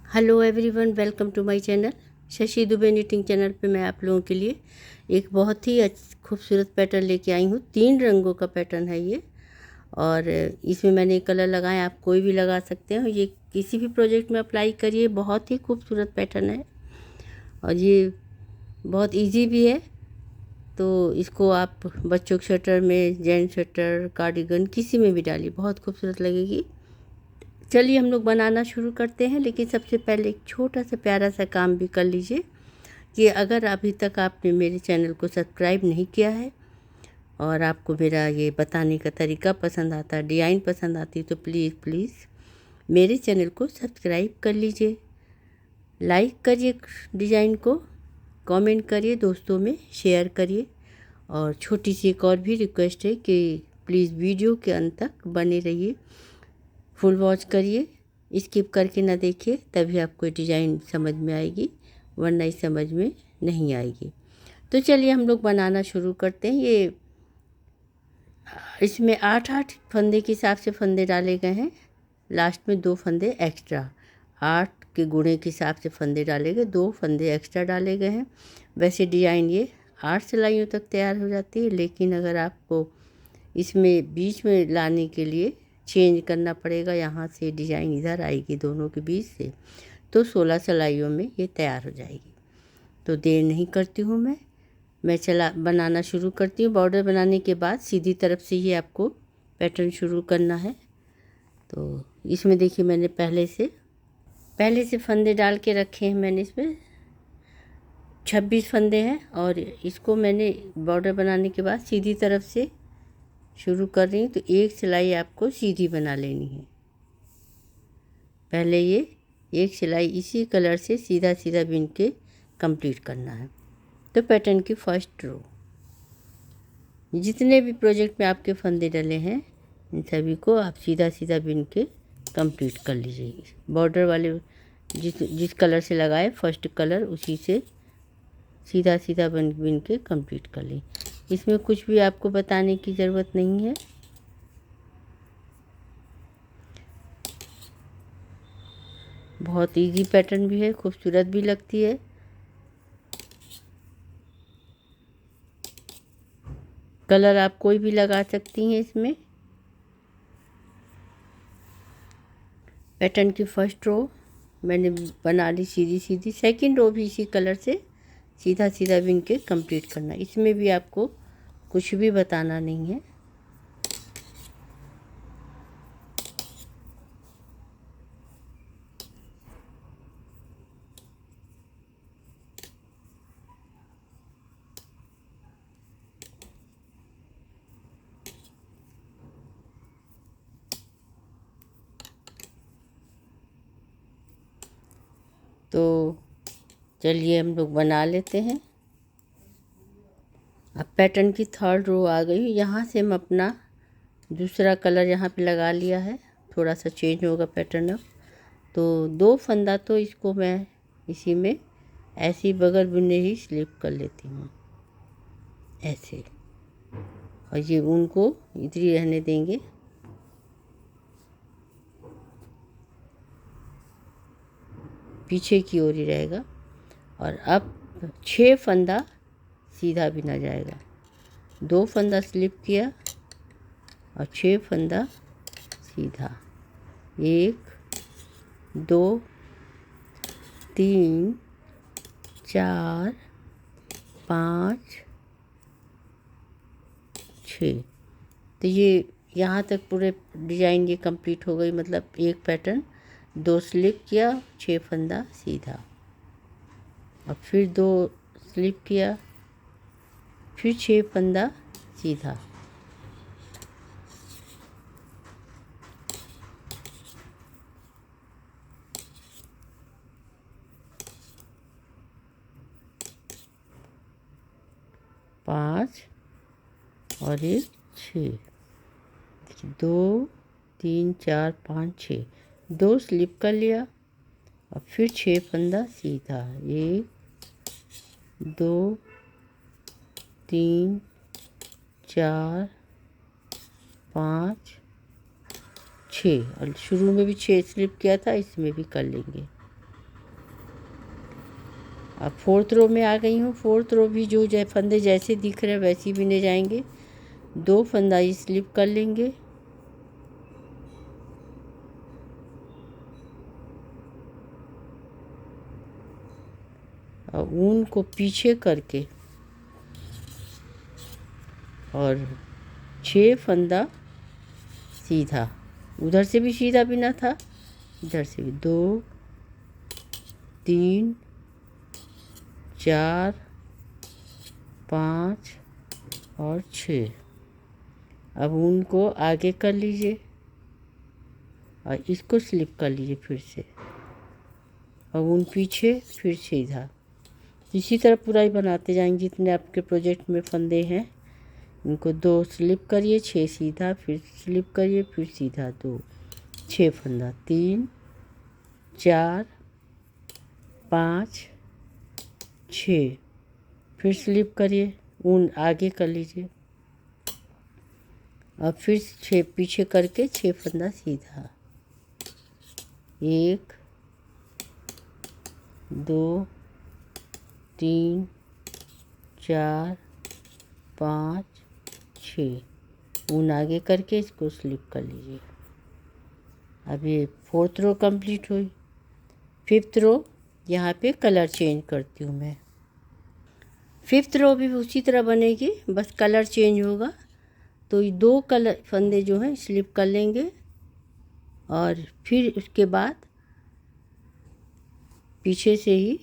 Hello everyone, welcome to my channel Shashi Dubey knitting channel पे मैं आप लोगों के लिए एक बहुत ही खूबसूरत पैटर्न लेके आई हूँ। 3 रंगों का पैटर्न है ये और इसमें मैंने कलर लगाए, आप कोई भी लगा सकते हैं। ये किसी भी प्रोजेक्ट में अप्लाई करिए, बहुत ही खूबसूरत पैटर्न है और ये बहुत इजी भी है। तो इसको आप बच्चों के स्वेटर में, जेंट्स स्वेटर, कार्डिगन किसी में भी डालिए, बहुत खूबसूरत लगेगी। चलिए हम लोग बनाना शुरू करते हैं, लेकिन सबसे पहले एक छोटा सा प्यारा सा काम भी कर लीजिए कि अगर अभी तक आपने मेरे चैनल को सब्सक्राइब नहीं किया है और आपको मेरा ये बताने का तरीका पसंद आता, डिज़ाइन पसंद आती, तो प्लीज़ मेरे चैनल को सब्सक्राइब कर लीजिए, लाइक करिए डिज़ाइन को, कमेंट करिए, दोस्तों में शेयर करिए। और छोटी सी एक और भी रिक्वेस्ट है कि प्लीज़ वीडियो के अंत तक बने रहिए, फुल वॉच करिए, स्किप करके ना देखिए, तभी आपको डिज़ाइन समझ में आएगी, वरना इस समझ में नहीं आएगी। तो चलिए हम लोग बनाना शुरू करते हैं। ये इसमें 8 फंदे के हिसाब से फंदे डाले गए हैं, लास्ट में 2 फंदे एक्स्ट्रा, 8 के गुणे के हिसाब से फंदे डाले गए, 2 फंदे एक्स्ट्रा डाले गए हैं। वैसे डिज़ाइन ये 8 सिलाइयों तक तैयार हो जाती है, लेकिन अगर आपको इसमें बीच में लाने के लिए चेंज करना पड़ेगा, यहाँ से डिज़ाइन इधर आएगी दोनों के बीच से, तो 16 सिलाइयों में ये तैयार हो जाएगी। तो देर नहीं करती हूँ मैं बनाना शुरू करती हूँ। बॉर्डर बनाने के बाद सीधी तरफ से ही आपको पैटर्न शुरू करना है। तो इसमें देखिए मैंने पहले से फंदे डाल के रखे हैं। मैंने इसमें 26 फंदे हैं और इसको मैंने बॉर्डर बनाने के बाद सीधी तरफ से शुरू कर रही हूँ। तो एक सिलाई आपको सीधी बना लेनी है। पहले ये एक सिलाई इसी कलर से सीधा सीधा बिन के कंप्लीट करना है। तो पैटर्न की फर्स्ट रो, जितने भी प्रोजेक्ट में आपके फंदे डले हैं, इन सभी को आप सीधा सीधा बिन के कंप्लीट कर लीजिए। बॉर्डर वाले जिस कलर से लगाए फर्स्ट कलर, उसी से सीधा सीधा बिन के कंप्लीट कर लें। इसमें कुछ भी आपको बताने की ज़रूरत नहीं है। बहुत इजी पैटर्न भी है, खूबसूरत भी लगती है। कलर आप कोई भी लगा सकती हैं इसमें। पैटर्न की फर्स्ट रो मैंने बना ली सीधी सीधी, सेकंड रो भी इसी कलर से सीधा सीधा बिन के कंप्लीट करना। इसमें भी आपको कुछ भी बताना नहीं है। तो चलिए हम लोग बना लेते हैं। अब पैटर्न की थर्ड रो आ गई। यहाँ से हम अपना दूसरा कलर यहाँ पे लगा लिया है, थोड़ा सा चेंज होगा पैटर्न अब। तो 2 फंदा तो इसको मैं इसी में ऐसे ही बगल बुनने ही स्लिप कर लेती हूँ, ऐसे। और ये ऊन को इधर ही रहने देंगे। पीछे की ओर ही रहेगा। और अब 6 फंदा सीधा बिना जाएगा। 2 फंदा स्लिप किया और 6 फंदा सीधा। 1 2 3 4 5 6। तो ये यहाँ तक पूरे डिज़ाइन ये कंप्लीट हो गई, मतलब एक पैटर्न। 2 स्लिप किया, 6 फंदा सीधा, और फिर 2 स्लिप किया, फिर 6 फंदा सीधा। पाँच और 1 6, 2 3 4 5 6, 2 स्लिप कर लिया और फिर 6 फंदा सीधा। 1 2 3 4 5 6, और शुरू में भी 6 स्लिप किया था, इसमें भी कर लेंगे। अब फोर्थ रो में आ गई हूँ। फोर्थ रो भी जो फंदे जैसे दिख रहे हैं वैसे ही बिने जाएंगे। 2 फंदा स्लिप कर लेंगे और ऊन को पीछे करके और 6 फंदा सीधा, उधर से भी सीधा बिना था, इधर से भी 2 3 4 5 और 6। अब ऊन को आगे कर लीजिए और इसको स्लिप कर लीजिए फिर से, और ऊन पीछे फिर सीधा। इसी तरह पूरा ही बनाते जाएंगे जितने आपके प्रोजेक्ट में फंदे हैं। इनको 2 स्लिप करिए, 6 सीधा, फिर स्लिप करिए, फिर सीधा 2, 6 फंदा, 3 4 5 6, फिर स्लिप करिए, ऊन आगे कर लीजिए और फिर 6 पीछे करके 6 फंदा सीधा। 1 2 3 4 5 6, ऊन आगे करके इसको स्लिप कर लीजिए। अब ये फोर्थ रो कंप्लीट हुई। फिफ्थ रो यहाँ पे कलर चेंज करती हूँ मैं। फिफ्थ रो भी उसी तरह बनेगी, बस कलर चेंज होगा। तो ये 2 कलर फंदे जो हैं स्लिप कर लेंगे और फिर उसके बाद पीछे से ही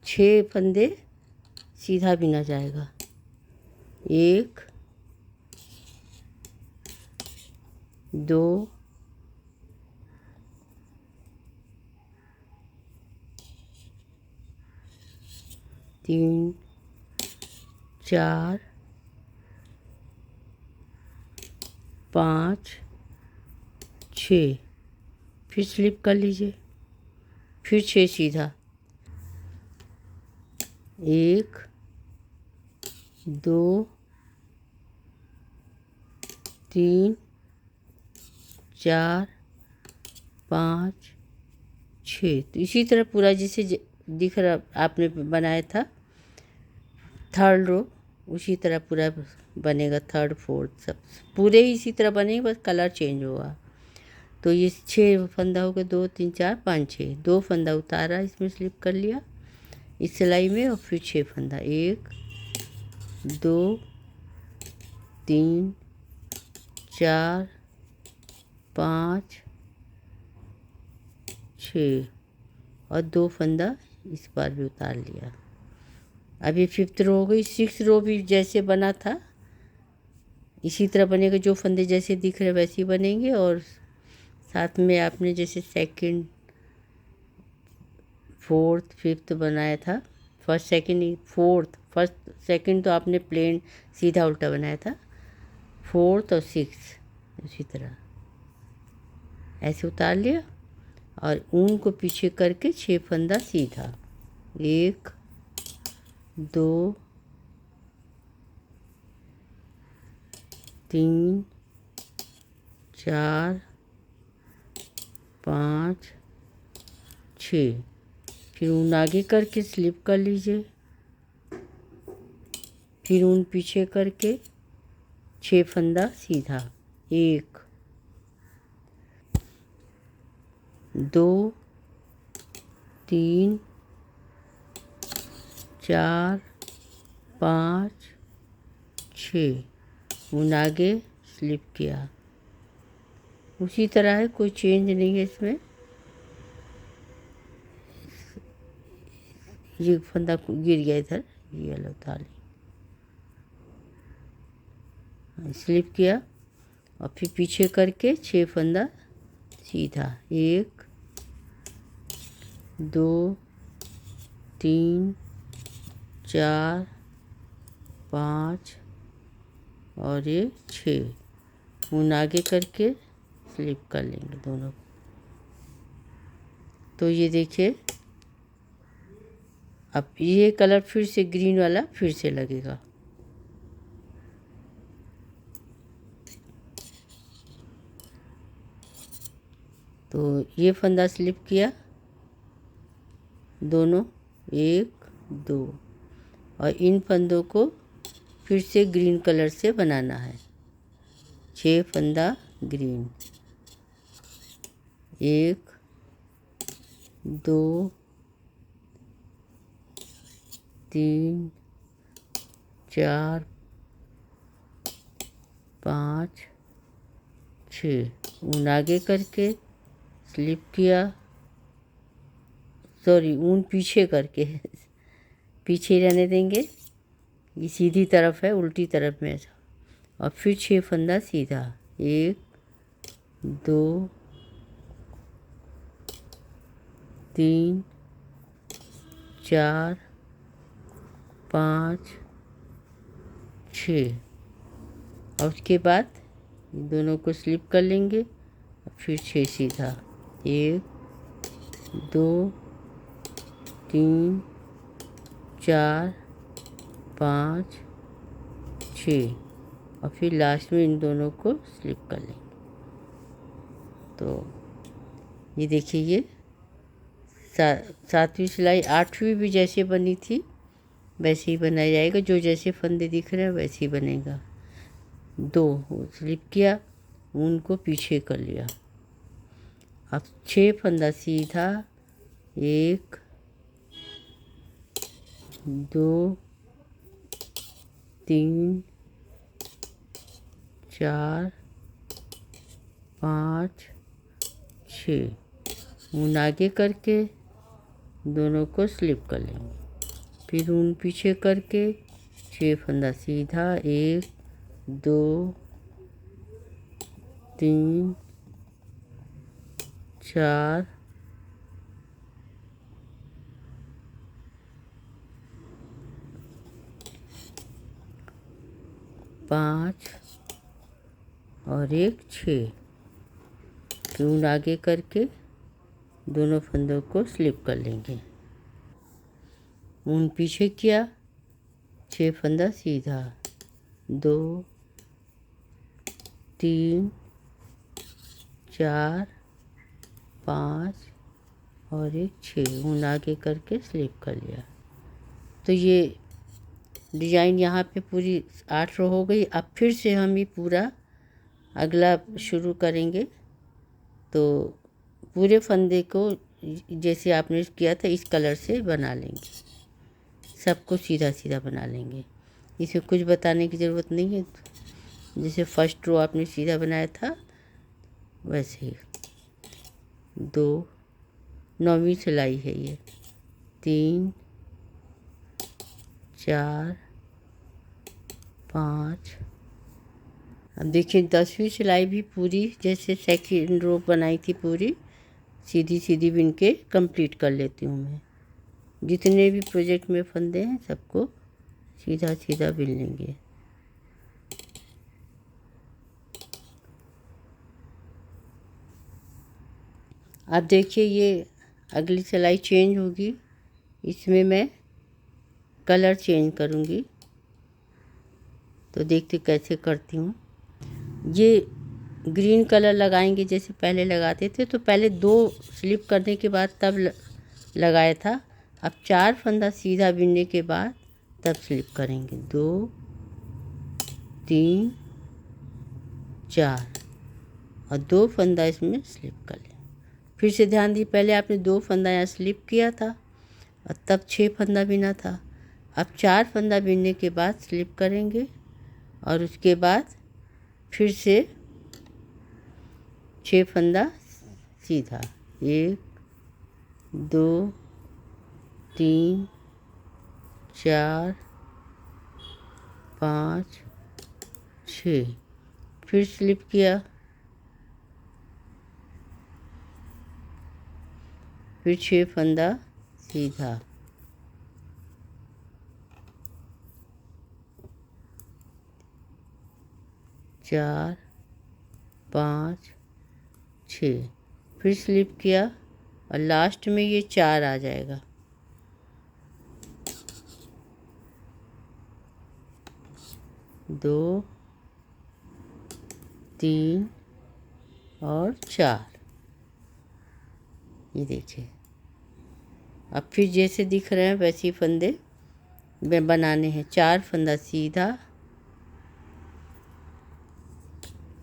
6 फंदे सीधा बिना जाएगा। 1 2 3 4 5 6, फिर स्लिप कर लीजिए, फिर 6 सीधा। 1 2 3 4 5 6। तो इसी तरह पूरा जैसे दिख रहा आपने बनाया था थर्ड रो, उसी तरह पूरा बनेगा। थर्ड फोर्थ सब पूरे इसी तरह बनेंगे, बस कलर चेंज होगा। तो ये 6 फंदा हो गया, 2 3 4 5 6। 2 फंदा उतारा, इसमें स्लिप कर लिया इस सिलाई में और फिर 6 फंदा। 1 2 3 4 5 6 और 2 फंदा इस बार भी उतार लिया। अब ये फिफ्थ रो हो गई। सिक्स रो भी जैसे बना था इसी तरह बनेगा। जो फंदे जैसे दिख रहे वैसे ही बनेंगे और साथ में आपने जैसे सेकंड फोर्थ फिफ्थ बनाया था, first second fourth, first second तो आपने प्लेन सीधा उल्टा बनाया था, फोर्थ और सिक्स इसी तरह ऐसे उतार लिया और ऊन को पीछे करके 6 फंदा सीधा। 1 2 3 4 5 6, फिर ऊन आगे करके स्लिप कर लीजिए, फिर ऊन पीछे करके 6 फंदा सीधा। 1 2 3 4 5 6, ऊन आगे स्लिप किया। उसी तरह है, कोई चेंज नहीं है इसमें। ये फंदा गिर गया इधर, ये वाला उतार ली, स्लिप किया और फिर पीछे करके 6 फंदा सीधा। 1 2 3 4 5 और ये 6, ऊन आगे करके स्लिप कर लेंगे दोनों। तो ये देखिए अब ये कलर फिर से ग्रीन वाला फिर से लगेगा। तो ये फंदा स्लिप किया दोनों, एक, दो, और इन फंदों को फिर से ग्रीन कलर से बनाना है। 6 फंदा ग्रीन, 1, 2, 3, 4, 5, 6। ऊन आगे करके स्लिप किया, सॉरी ऊन पीछे करके पीछे रहने देंगे, ये सीधी तरफ है, उल्टी तरफ में। और फिर 6 फंदा सीधा, 1, 2, 3, 4, 5, 6। और उसके बाद दोनों को स्लिप कर लेंगे, फिर 6 सीधा, 1, 2, 3, 4, 5, 6। और फिर लास्ट में इन दोनों को स्लिप कर लेंगे। तो ये देखिए, ये 7वीं सिलाई 8वीं भी जैसे बनी थी वैसे ही बनाया जाएगा। जो जैसे फंदे दिख रहे हैं वैसे ही बनेगा। 2 स्लिप किया, ऊन को पीछे कर लिया। अब 6 फंदा सीधा, 1, 2, 3, 4, 5, 6। ऊन आगे करके दोनों को स्लिप कर लेंगे, फिर ऊन पीछे करके 6 फंदा सीधा, 1, 2, 3, 4, 5 और 1, 6। फिर ऊन आगे करके दोनों फंदों को स्लिप कर लेंगे। ऊन पीछे किया, 6 फंदा सीधा, 2, 3, 4, 5 और 1, 6। ऊन आगे करके स्लिप कर लिया। तो ये डिजाइन यहाँ पे पूरी 8 रो हो गई। अब फिर से हम ये पूरा अगला शुरू करेंगे। तो पूरे फंदे को जैसे आपने किया था इस कलर से बना लेंगे, सबको सीधा सीधा बना लेंगे। इसमें कुछ बताने की ज़रूरत नहीं है, जैसे फर्स्ट रो आपने सीधा बनाया था वैसे ही। 2 9वीं सिलाई है ये, 3, 4, 5। अब देखिए 10वीं सिलाई भी पूरी जैसे सेकंड रो बनाई थी पूरी सीधी सीधी बिन के कंप्लीट कर लेती हूँ मैं। जितने भी प्रोजेक्ट में फंदे हैं सबको सीधा सीधा बिन लेंगे। अब देखिए ये अगली सिलाई चेंज होगी, इसमें मैं कलर चेंज करूँगी। तो देखते कैसे करती हूँ। ये ग्रीन कलर लगाएंगे जैसे पहले लगाते थे, तो पहले 2 स्लिप करने के बाद तब लगाया था। अब 4 फंदा सीधा बिनने के बाद तब स्लिप करेंगे, 2, 3, 4 और 2 फंदा इसमें स्लिप कर लें। फिर से ध्यान दी, पहले आपने 2 फंदा यहाँ स्लिप किया था और तब 6 फंदा बिना था। अब 4 फंदा बिनने के बाद स्लिप करेंगे और उसके बाद फिर से 6 फंदा सीधा, 1, 2, 3, 4, 5, 6। फिर स्लिप किया, फिर 6 फंदा सीधा, 4, 5, 6। फिर स्लिप किया और लास्ट में ये 4 आ जाएगा। 2, 3 और 4। ये देखिए अब फिर जैसे दिख रहे हैं वैसे ही फंदे बनाने हैं। 4 फंदा सीधा,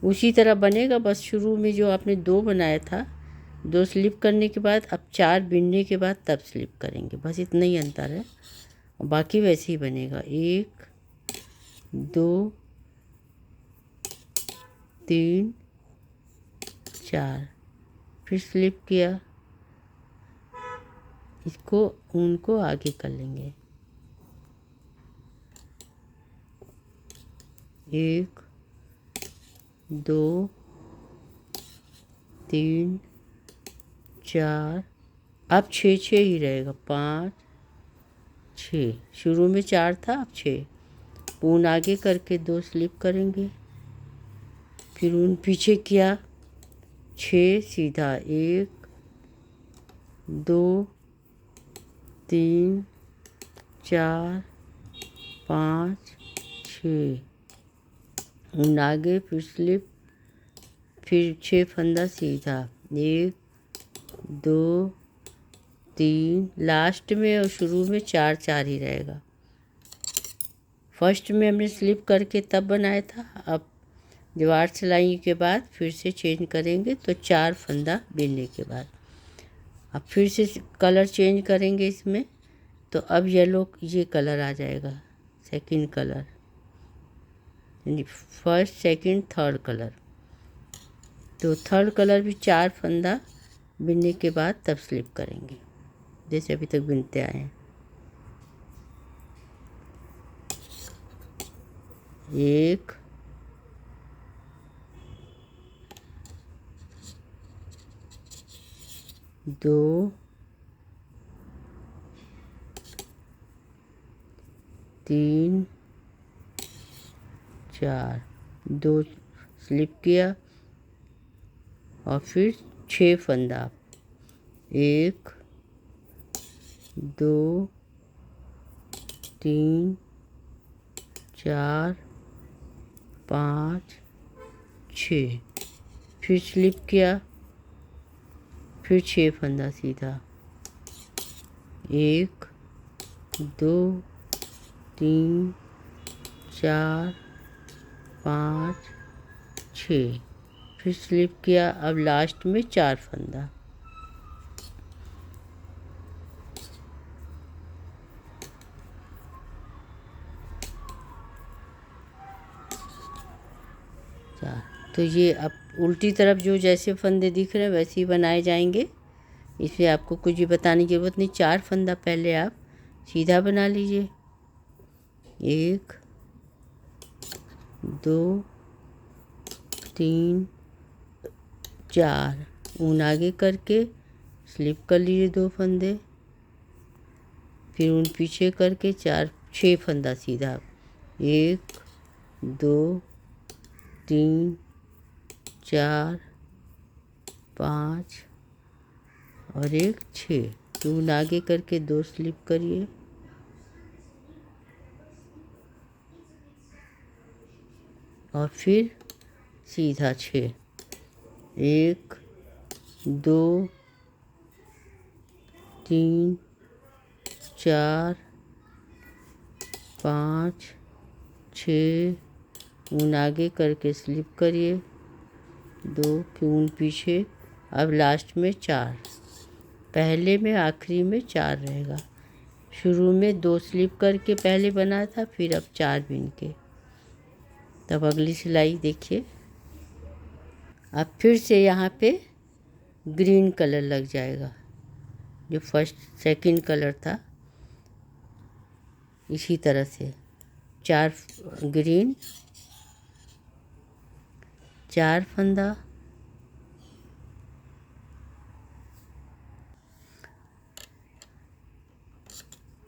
उसी तरह बनेगा, बस शुरू में जो आपने 2 बनाया था, 2 स्लिप करने के बाद अब 4 बिनने के बाद तब स्लिप करेंगे, बस इतना ही अंतर है और बाकी वैसे ही बनेगा। 1 2 3 4, फिर स्लिप किया, इसको उनको आगे कर लेंगे। 1 2 3 4, अब 6 ही रहेगा। 5 6, शुरू में 4 था, अब 6। ऊन आगे करके 2 स्लिप करेंगे, फिर ऊन पीछे किया, 6 सीधा। 1 2 3 4 5 6, ऊन आगे, फिर स्लिप, फिर 6 फंदा सीधा। 1 2 3, लास्ट में और शुरू में 4 4 ही रहेगा। फर्स्ट में हमने स्लिप करके तब बनाया था, अब जब 8 सिलाई के बाद फिर से चेंज करेंगे तो 4 फंदा बिनने के बाद अब फिर से कलर चेंज करेंगे इसमें, तो अब येलो ये कलर आ जाएगा, सेकंड कलर, यानी फर्स्ट सेकंड थर्ड कलर। तो थर्ड कलर भी 4 फंदा बिनने के बाद तब स्लिप करेंगे, जैसे अभी तक बिनते आए हैं। 1 2 3 4, 2 स्लिप किया और फिर 6 फंदा। 1 2 3 4 5 6, फिर स्लिप किया, फिर 6 फंदा सीधा। 1 2 3 4 5 6, फिर स्लिप किया, अब लास्ट में 4 फंदा। तो ये अब उल्टी तरफ जो जैसे फंदे दिख रहे हैं वैसे ही बनाए जाएंगे, इसमें आपको कुछ भी बताने की ज़रूरत नहीं। 4 फंदा पहले आप सीधा बना लीजिए। 1 2 3 4, ऊन आगे करके स्लिप कर लीजिए 2 फंदे, फिर ऊन पीछे करके 6 फंदा सीधा। 1 2 3 4 5 और 1 6, तो ऊन आगे करके 2 स्लिप करिए, और फिर सीधा 6। 1 2 3 4 5 6, ऊन आगे करके स्लिप करिए 2, फिर ऊन पीछे, अब लास्ट में 4, पहले में आखिरी में 4 रहेगा। शुरू में 2 स्लिप करके पहले बनाया था, फिर अब 4 बिन के। तब अगली सिलाई देखिए, अब फिर से यहाँ पे ग्रीन कलर लग जाएगा, जो फर्स्ट सेकंड कलर था, इसी तरह से 4 ग्रीन, 4 फंदा,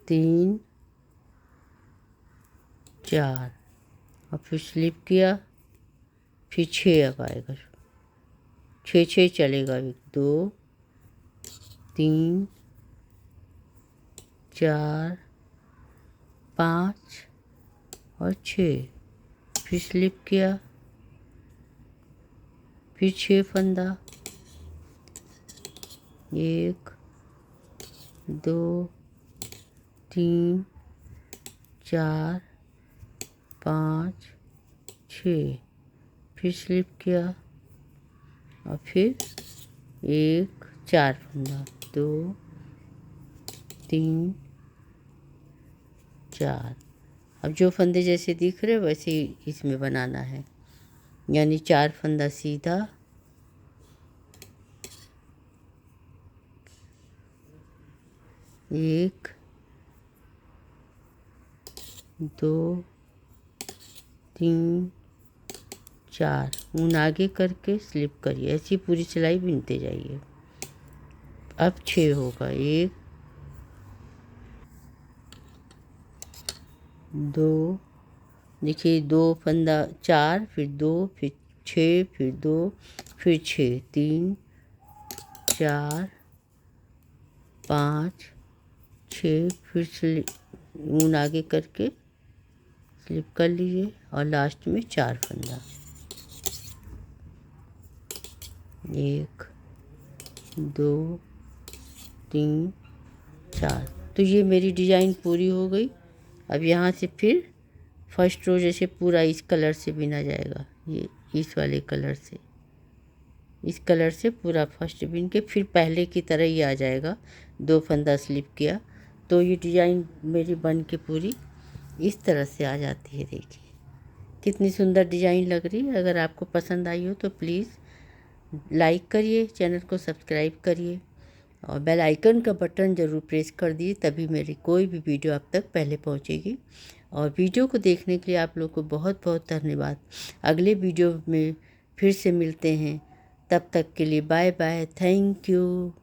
3 4, और फिर स्लिप किया, फिर 6 अब आएगा, 6 6 चलेगा। 1 2 3 4 5 और 6, फिर स्लिप किया, फिर 6 फंदा। 1 2 3 4 5 6, फिर स्लिप किया और फिर 1 4 फंदा, 2 3 4। अब जो फंदे जैसे दिख रहे वैसे ही इसमें बनाना है, यानी 4 फंदा सीधा, 1 2 3 4, ऊन आगे करके स्लिप करिए, ऐसी पूरी सिलाई बुनते जाइए। अब 6 होगा, 1 2, देखिए 2 फंदा, 4 फिर 2 फिर 6 फिर 2 फिर 6, 3 4 5 6, फिर ऊन आगे करके स्लिप कर लीजिए और लास्ट में 4 फंदा, 1 2 3 4। तो ये मेरी डिज़ाइन पूरी हो गई। अब यहाँ से फिर फर्स्ट रो जैसे पूरा इस कलर से बिना जाएगा, ये इस वाले कलर से, इस कलर से पूरा फर्स्ट बिन के फिर पहले की तरह ही आ जाएगा। 2 फंदा स्लिप किया तो ये डिज़ाइन मेरी बन के पूरी इस तरह से आ जाती है। देखिए कितनी सुंदर डिज़ाइन लग रही है। अगर आपको पसंद आई हो तो प्लीज़ लाइक करिए, चैनल को सब्सक्राइब करिए और बेल आइकन का बटन ज़रूर प्रेस कर दिए, तभी मेरी कोई भी वीडियो आप तक पहले पहुंचेगी। और वीडियो को देखने के लिए आप लोग को बहुत बहुत धन्यवाद। अगले वीडियो में फिर से मिलते हैं, तब तक के लिए बाय बाय, थैंक यू।